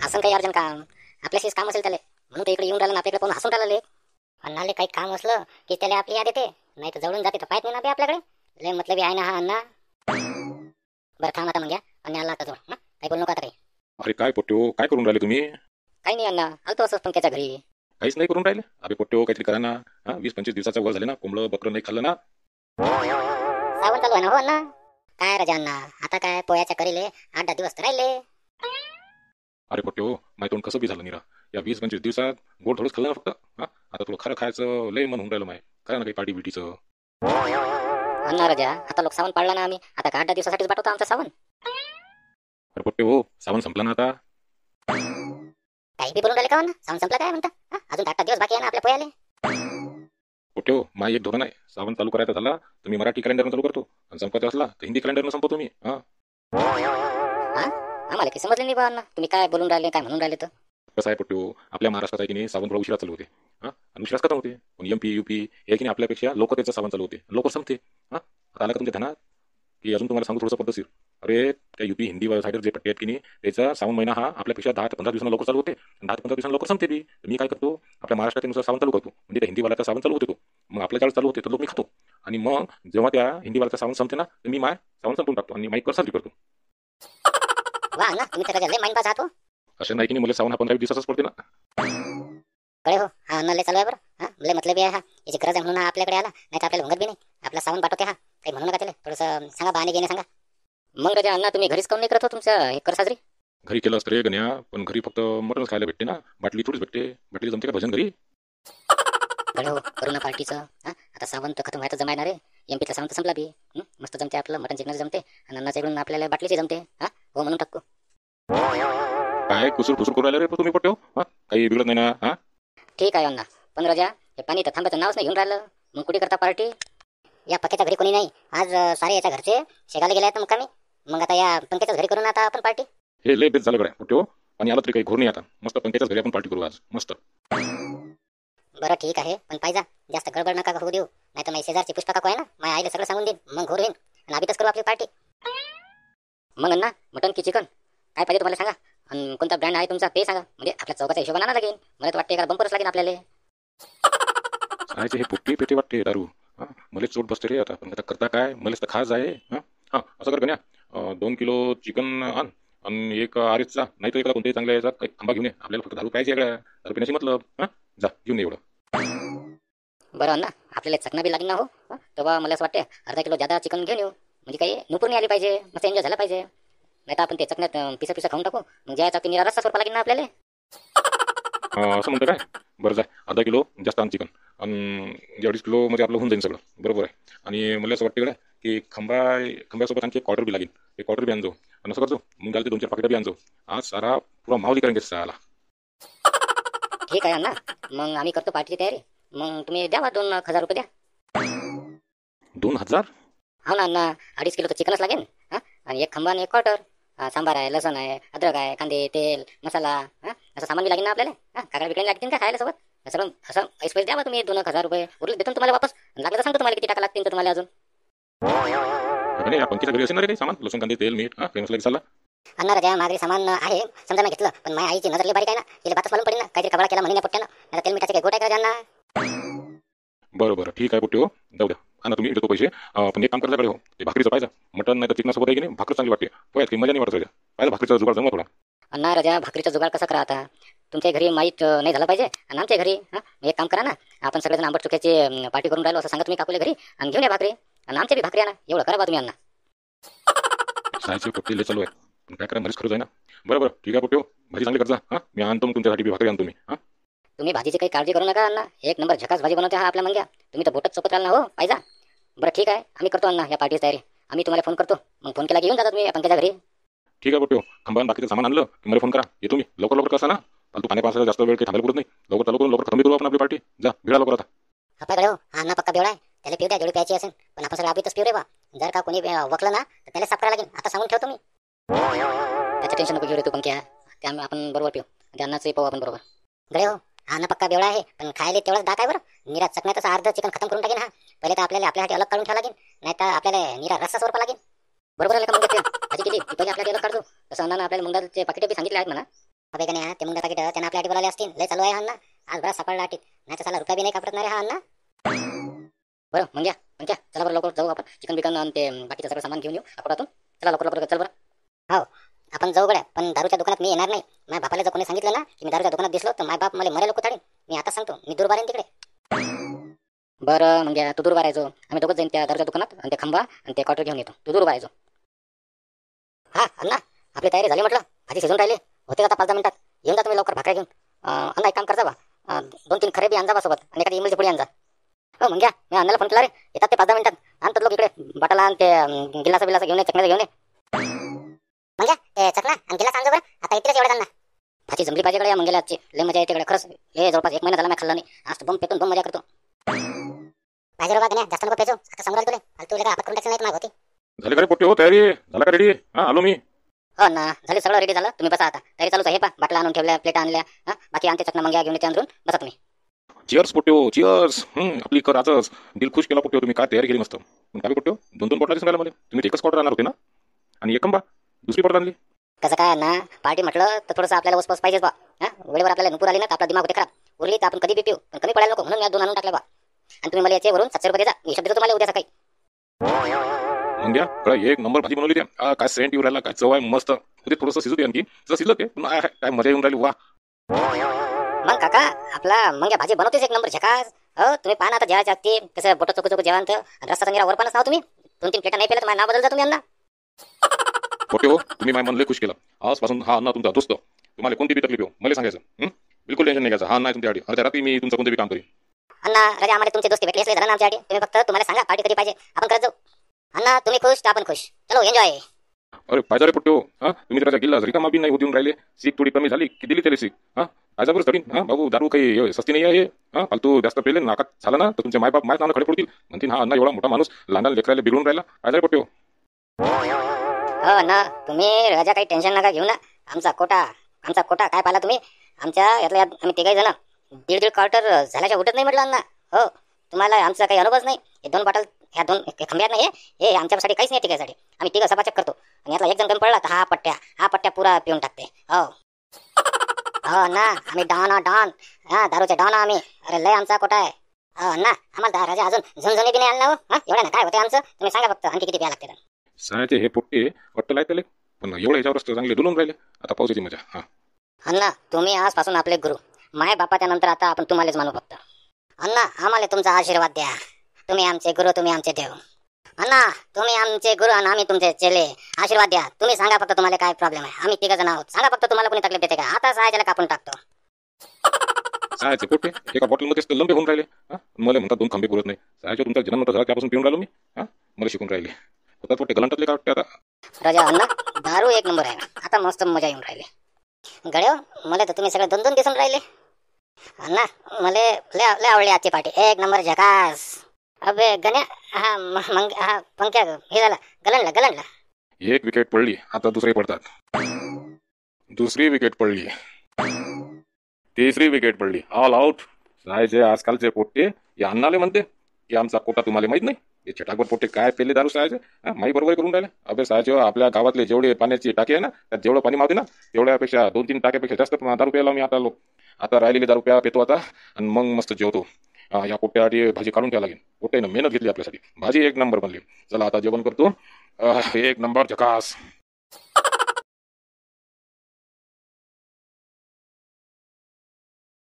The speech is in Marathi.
असं काही अर्जंट काम आपल्याशीच काम असेल त्याला म्हणून ते इकडे येऊन राहिलं ना आपल्याकडे पाहून हसून राहिलं. अन्नाले काही काम असलं की त्याला आपली याद येते, नाही तर जवळून जाते तर पाहत नाही ना बे आपल्याकडे. लय मतलब आहे ना हा अण्णा. बरं थांब आता मग घ्या अन्ना आला आता जोड ना, काही बोलू नका आता काही. अरे काय पोट्यो, काय करून राहिले तुम्ही? काही नाही अण्णा, आलतो असंच पंक्याच्या घरी. काहीच नाही करून राहिले. अरे पोट्यो, काहीतरी करा ना. 20-25 दिवसाचा वर झाले ना, कोंबडं बकरं नाही खाल्लं ना. सावन चालू आहे ना हो अण्णा. काय राजा अण्णा, आता काय पोयाच्या करीले 8-10 दिवस तर राहिले. अरे पोट्यो, माय तोंड कसं बी झालं निरा. या 20-25 दिवसात गोड थोडंच खाल्लं ना फक्त. आता थोडं खरं खायचं लय मन होऊन राहिलं माय. करा ना काही पार्टी बिटीचं. अण्णा राजा, आता लोक सावन पाळला ना आम्ही, आता का 8-10 दिवसासाठीच पाठवतो आमचा सावन. अरे पोट्यो हो, सावन संपला ना आता. काही बी बोलून राहिले का अण्णा, सावन संपला काय म्हणता? अजून 8-10 दिवस बाकी आहे ना आपल्या पोयाले. पोट्यो, माय एक धोरण आहे. सावन चालू करायचा झाला तर मी मराठी कॅलेंडरनं चालू करतो, आणि संपवायचा असला तर हिंदी कॅलेंडरनं संपवतो मी. आम्हाला काही समजलं नाही बा अण्णा, तुम्ही काय बोलून राहिले काय म्हणून राहिले तर. कसं आहे पोट्यो, आपल्या महाराष्ट्रात आहे की नाही सावन थोडा उशिरा चालू होते. आणि उशिराच खतम होते. पण MP UP हे की नाही आपल्यापेक्षा लवकर त्याचं सावन चालू होते, लवकर संपते. आता आलं का तुमच्या ध्यानात की अजून तुम्हाला सांगू थोडंसं पद्धतशीर. अरे त्या UP हिंदी साईडवर जे पट्टे आहेत की नाही, त्याचा श्रावण महिना हा आपल्यापेक्षा 10 ते 15 दिवसांना लवकर चालू होते, 10 ते 15 दिवसांना लवकर संपते ती. तर मी काय करतो, आपल्या महाराष्ट्रानुसार सावन चालू करतो, म्हणजे त्या हिंदीवाल्याचा सावन चालू होते तो. मग आपल्या ज्यावेळेस चालू होते तर लोक मी खातो, आणि मग जेव्हा त्या हिंदीवाल्याचा सावन संपते ना, तर मी माय सावन संपून टाकतो आणि माईक साजरी करतो. वा अण्णा, तुम्ही तर लय माइंड पास आहात हो. असं नाही की नाही, मला सावन हा 15 दिवसाचाच पडते ना. कळे हो, हा अण्णा लय चालू आहे बरं. लय मतलब आहे हा, याची गरज आहे म्हणून हा आपल्याकडे आला, नाही तर आपल्याला हुंगत बी नाही. आपला सावन पाठवते हा, काही म्हणू नका त्याला. थोडंसं सांगा बहाणे घेणे सांगा. मग राजा अण्णा, तुम्ही घरीच काऊन नाही करत हो तुमचं हे कर साजरी? घरी केलं असतं रे गण्या, पण घरी फक्त मटणच खायला भेटते ना. बाटली थोडीच भेटते. बाटली जमते का भजन घरी? कळे हो, करू ना पार्टीचं. आता सावन तर खतम व्हायचं जमायना रे. MP चा सावन तर संपला बी. मस्त जमते आपलं मटण चिकन जमते, आणि अण्णाच्या इकडून आपल्याला बाटलीची जमते. हो म्हणून टाकू. काय कुसूर फुसूर करू राहिले रे तुम्ही पोट्यो? काही बिघडत नाही ना? ठीक आहे अण्णा, पण राजा हे पाणी तर थांबायचं नावच नाही घेऊन राहिलं. मग कुठे करता पार्टी? या पक्याच्या घरी कोणी नाही आज. सारे याच्या घरचे शेगायला गेले आहेत मुक्कामी. मग आता या पंक्याच्याच घरी करू ना आता आपण पार्टी. हे लय बेस झालं गड्या पोट्यो. आणि आलं तरी काही घोर नाही आता. मस्त पंक्याच्याच घरी आपण पार्टी करू आज मस्त. बरं ठीक आहे, पण पाहिजे जास्त गडबड नका होऊ देऊ, नाही तर माझी शेजारची पुष्पा काकू आहे ना, माझ्या आईला सगळं सांगून देईन, मग घोर होईन आणि आधीच करू आपली पार्टी. मग अण्णा, मटन की चिकन काय पाहिजे तुम्हाला सांगा, आणि कोणता ब्रँड आहे तुमचा ते सांगा, म्हणजे आपल्या चौकाचा हिशोबाने आणायला लागेल. मला तर वाटते एका बंपरच लागेल आपल्याला. हे पुट्टी पेटी वाटते दारू. मला चोट बसते रे आता. पण आता करता काय, मला तर खास आहे. असं कर गण्या, 2 किलो चिकन आण, आणि एक आरीचा नाही तर एखादा कोणत्याही चांगल्या याचा काही खांबा घेऊन ये. आपल्याला फक्त दारू प्यायची आहे, दारू पिण्याची मतलब. जा घेऊन ये एवढं. बरं अण्णा, आपल्याला चकना बी लागेल ना हो. तेव्हा मला असं वाटते अर्धा किलो जादा चिकन घेऊन येऊ, म्हणजे काही नुपूर नाही आली पाहिजे, मस्त एन्जॉय झाला पाहिजे. नाही तर आपण ते चकण्यात पिसा खाऊन टाकू, मग ज्याचा ते निरा रस्ता स्वरूप लागेल ना आपल्याला. असं म्हणतं काय? बरं जाय, अर्धा किलो जास्त आण चिकन, आणि 2.5 किलो मध्ये आपलं होऊन जाईल सगळं. बरोबर आहे. आणि मला असं वाटतं गड्या की खंब्यासोबत आणखी एक ऑर्डर बी लागेल. एक ऑर्डर बी आणजो, आणि असं करतो मग घालते 2-4 पाकिटं बी आणजो. आज सारा पुरा माहोली करेंगे साला. ठीक आहे अण्णा, मग आम्ही करतो पार्टीची तयारी. मग तुम्ही द्या 2,000 रुपये द्या. 2,000? हो ना अण्णा, 2.5 किलो तर चिकनच लागेल. आणि एक खंबा आणि एक क्वार्टर. सांबार आहे, लसण आहे, अद्रक आहे, कांदे, तेल, मसाला. असं सामान बी लागेल ना आपल्याला. काकडे बिकडे लागतील का खायला सोबत? सगळं असं पैसे द्या तुम्ही 2,000 रुपये. उरले देतो तुम्हाला वापस. लागलं तर सांगतो तुम्हाला किती टाका लागतील तर तुम्हाला अजून. नाही, या पंक्तीच्या घरी असेल ना रे काही सामान, लसूण कांदे तेल मीठ काही मसाला गिसाला. अण्णा राजा, मागरी सामान आहे समजा मी घेतलं, पण माझ्या आईची नजर लई बारीक आहे ना, तिला बातच मालूम पडेल ना काहीतरी कबाडा केला म्हणून या पोट्ट्यानं. आता तेल मिठाचे काही गोट आहे का ज्यांना? बरं ठीक आहे पोट्टी हो, जाऊ द्या. आणा तुम्ही देतो पैसे. पण एक काम करायला हो, ते भाकरीचं पाहिजे. मटन नाही तर चिकनासोबत आहे की नाही, भाकर चांगली वाटते. पोह्यात काही मजा नाही वाटत राजा. पाहिजे भाकरीचा जुगाड जमवा थोडा. अण्णा राजा, भाकरीचा जुगाड कसा करा आता? तुमच्या घरी माहीत नाही झालं पाहिजे, आणि आमच्या घरी एक काम करा ना, आपण सगळेजण आंबट चुक्याची पार्टी करून राहिलो असं सांगा तुम्ही काकूले घरी, आणि घेऊन या भाकरी, आणि आमच्या बी भाकरी आणा. एवढं करा बा तुम्ही अण्णा. सायची पोट्टी लय चालू आहे, पण काय करा मध्येच खरंच आहे ना. बरं ठीक आहे पोट्टी हो, भाजी चांगली करजा. मी आणतो मग तुमच्यासाठी बी भाकरी आणतो मी. तुम्ही भाजीची काही काळजी करू नका अण्णा, एक नंबर झकास भाजी बनवते हा आपल्या मंग्या. तुम्ही तर बोटच चोपत राहिला ना हो पाहिजा. बरं ठीक आहे, आम्ही करतो अण्णा या पार्टीची तयारी. आम्ही तुम्हाला फोन करतो, मग फोन केला की येऊन जाता तुम्ही पंकजा घरी. ठीक आहे पोट्टी हो, खंबान बाकीचं सामान आणलं की मला फोन करा, येतो मी. लवकर कसा ना, पण तू पाण्यापासून जास्त वेळ काही थांबायला पुरत नाही. लवकर चालू करून लवकर खंबी करू आपण आपली पार्टी. जा भिडा लवकर आता. आपल्याकडे हो हा अण्णा पक्का बेवडा आहे, त्याला पिऊ द्या जेवढी प्यायची असेल, पण आपण सगळं आपलीच पिऊ रे बा. जर का कोणी वकलं ना तर त्याला साफ करायला लागेल, आता सांगून ठेवतो मी. त्याचं टेन्शन नको घेऊ रे तू पंक्या, ते आपण बरोबर पिऊ, ते अन्नाचंही पाहू आपण बरोबर. गळे हो, हा ना पक्का बेवडा आहे, पण खायला तेवढंच दाख आहे बरं. निरा चकण्यातच अर्ध चिकन खतम करून टाकेन हा. पहिले तर आपल्याला आपल्यासाठी अलग काढून ठेवा लागेल, नाही तर आपल्याला निरा रस्सा स्वरूप लागेल. बरोबर आहे का? मग भाजी केली पहिले आपल्याला अलग काढतो, तसं अण्णानं आपल्याला मुंगाचे पाकिटे बी सांगितले आहेत म्हणा. अबे गण्या ते मुंडा पाकिट त्यांना आपल्या आठी बोलावले असतील. लय चालू आहे हा अण्णा. आज बरा सापडला आटीत. नाही तर साला रुपया बी नाही कापरत नाही रे हा अण्णा. बरं मग घ्या चला बरं लवकर जाऊ आपण. चिकन बिकन आणि ते बाकीचं सगळं सामान घेऊन येऊ अकोटातून. चला लवकर लवकर चल बरं. हो आपण जाऊ गड्या, पण दारूच्या दुकानात मी येणार नाही. माझ्या बापाला जर कोणी सांगितलं ना की मी दारूच्या दुकानात दिसलो तर माझा बाप मला मरे लोक थाडीन. मी आता सांगतो, मी दूर बारेन तिकडे. बरं मग तू दूर बारायचो, आम्ही दोघंच जाईन त्या दारूच्या दुकानात आणि ते खंबा आणि ते क्वार्टर घेऊन येतो. तू दूर बारायचो. हा अण्णा आपली तयारी झाली म्हटलं. भाजी शिजून राहिली होते आता 5-10 मिनिटात. येऊन जा तुम्ही लवकर भाकऱ्या घेऊन. अण्णा एक काम करजा बा, 2-3 खरे बी आणजा बा सोबत आणि एखादी इमलची पुडी आणजा. हो मग घ्या, मी अण्णाला फोन केला रे, येतात ते 5-10 मिनिटात. आणतात लोक इकडे बाटाला आणि ते गिलासा बिलासा घेऊन ये, चकण्याचं घेऊन ये. मग ते चकना आणि गिलास आणजा बरं. आता इकडेच एवढं त्यांना भाजी जमली पाहिजे कडे. मंगेला आजची लय मजा येते कडे खरंच. हे जवळपास 1 महिना झाला मी खाल्ला नाही. आज बम पेटून बम मजा करतो. पाहिजे रे बा जास्त नको पेचो. आता समोर तुले फालतू का आपत करून टाकलं नाही तर माग होती. झाले का रे पोट्टे? हो तयारी झाला का रेडी? हा आलो मी. हो ना झाली सगळं रेडी झालं. तुम्ही बसा आता. तयारी चालूच आहे. पा बाटला आणून ठेवल्या, प्लेट आणल्या. बाकी आणते चकना मंग्या घेऊन येते अंदरून. बसा तुम्ही. चिअर्स पोट्टे हो चिअर्स. आपली कर आजच दिल खुश केला पोट्टे हो तुम्ही. काय तयारी केली मस्त. पण काय पोट्टे हो 2-2 बॉटला सांगायला मला. तुम्ही एकच क्वार्टर आणणार होते ना आणि एक दुसरी बॉटल आणली. कसं काय ना पार्टी म्हटलं तर थोडंसं आपल्याला वसपस पाहिजेच बा. वेळेवर आपल्याला नुपूर आली ना तर आपला दिमाग होते खराब. उरली तर आपण कधी बी पिऊ, पण कमी पडायला नको म्हणून मी 2 आणून टाकले बा. आणि तुम्ही मला याचे वरून 700 रुपये द्या. हिशोब देतो तुम्हाला उद्या सकाळी. मग द्या काय एक नंबर भाजी बनवली द्या. काय सेंट येऊ राहिला, काय चव आहे मस्त. ते थोडंसं शिजू दे आणखी. जर शिजलं ते काय मजा येऊन राहिली. वा मग काका आपला मग भाजी बनवतेच एक नंबर झकास. हो तुम्ही पाहा ना आता जेवायच्या ते कसं बोट चोकू जेवण तर रस्ता निरा वरपानच नाव तुम्ही. 2-3 प्लेटा नाही पेला तर माझं नाव बदलता तुम्ही यांना. पोट्टे हो तुम्ही माझ्या मन लय खुश केला. आजपासून हा अण्णा तुमचा दोस्त. तुम्हाला कोणती बी तकलीफ येऊ मला सांगायचं. बिलकुल टेन्शन नाही घ्यायचं. हा नाही तुमच्यासाठी अर्ध्या रात्री मी तुमचं कोणतं बी काम करेन. अण्णा राजा आम्हाला तुमचे दोस्ती भेटले असले झालं ना आमच्यासाठी. तुम्ही फक्त तुम्हाला सांगा पार्टी कधी पाहिजे आपण करत जाऊ. अण्णा तुम्ही खुश तर आपण खुश. चलो एन्जॉय. अरे पाहिजे रे पोट्टे हो. तुम्ही त्याच्या गिल्ला रिकामा बी नाही होऊन राहिले. सीख थोडी कमी झाली की दिली त्याला सीख. पाहिजे बरं तरी. बाबू दारू काही सस्ती नाही आहे. फालतू जास्त पेले नाकात झालं ना तर तुमचे मायबाप नाव खडे पडतील. म्हणतील हा अण्णा एवढा मोठा माणूस लहान लेकराला बिघडून राहिला. पाहिजे पोट्टे हो. हो ना तुम्ही राजा काही टेन्शन नका घेऊ ना. आमचा कोटा काय पाहिला तुम्ही. आमच्या यातल्या आम्ही 3 जण 1.5 क्वार्टर झाल्याच्या उठत नाही म्हटलं अण्णा. हो तुम्हाला आमचा काही अनुभवच नाही. हे 2 बॉटल ह्या 2 खंब्यात नाही हे आमच्यासाठी काहीच नाही. तिघासाठी आम्ही 3 सपाचक करतो आणि यातला एक जण कमी पडला तर हा पट्ट्या पुरा पिऊन टाकते. हो ना आम्ही डॉन दारूचे डॉन आम्ही. अरे लय आमचा कोटा आहे. हो ना आम्हाला राजा अजून झुंझुनी बी नाही आणला. एवढं ना काय होते आमचं तुम्ही सांगा फक्त आणखी किती प्या लागते. सायाचे हे पोट्टे वाटतं लायतले पण एवढ्या याच्यावर चांगले डुलून राहिले. आता पावसाची मजा. अण्णा तुम्ही आजपासून आपले गुरु. माय बापाच्या नंतर आता आपण तुम्हालाच मानू फक्त. अण्णा आम्हाला तुमचा आशीर्वाद द्या. तुम्ही आमचे गुरु, तुम्ही आमचे देव. अण्णा तुम्ही आमचे गुरु आणि आम्ही तुमचे चेले. आशीर्वाद द्या. तुम्ही सांगा फक्त तुम्हाला काय प्रॉब्लेम आहे. आम्ही 3 जण आहोत. सांगा फक्त तुम्हाला कोणी तकलीफ देते का. आता सायच्याला कापून टाकतो. सायाचे पोट्टे एका बॉटलमध्ये लंबे होऊन राहिले. मला म्हणतात 2 खंबे पुरत नाही. सायाच्या तुमचा जन्म नव्हता झाला त्यापासून पिऊन राहिलो मी. मला शिकून राहिले. होतात पोट्टे गलंटातले का वाटते आता. राजा अण्णा दारू एक नंबर आहे. आता मस्त मजा येऊन राहिली. गड्या मला तर तुम्ही सगळे 2-2 दिसून राहिले. अण्णा मला लय आवडली आजची पार्टी. एक नंबर झकास. अबे गण्या मग पंख्या हे झाला गलंडला. एक विकेट पडली आता दुसरे पडतात. दुसरी विकेट पडली. तिसरी विकेट पडली. All out. सायचे आजकालचे पोट्टे या अण्णाले म्हणते की आमचा कोटा तुम्हाला माहित नाही. हे छटाकभर पोट्टे काय पेले दारू सायचे. माई बरोबर करून राहिले. अबे सायचे आपल्या गावातले जेवढे पाण्याची टाकी आहे ना त्यात जेवढं पाणी मावते ना तेवढ्यापेक्षा 2-3 टाक्यापेक्षा जास्त दारू प्यायला मी आता आता राहिलेली दारू पेतो आता आणि मग मस्त जेवतो. या पोट्ट्यासाठी भाजी काढून घ्यायला लागेल. पोट्ट्यानं मेहनत घेतली आपल्यासाठी. भाजी एक नंबर बनली. चला आता जेवण करतो. एक नंबर झकास.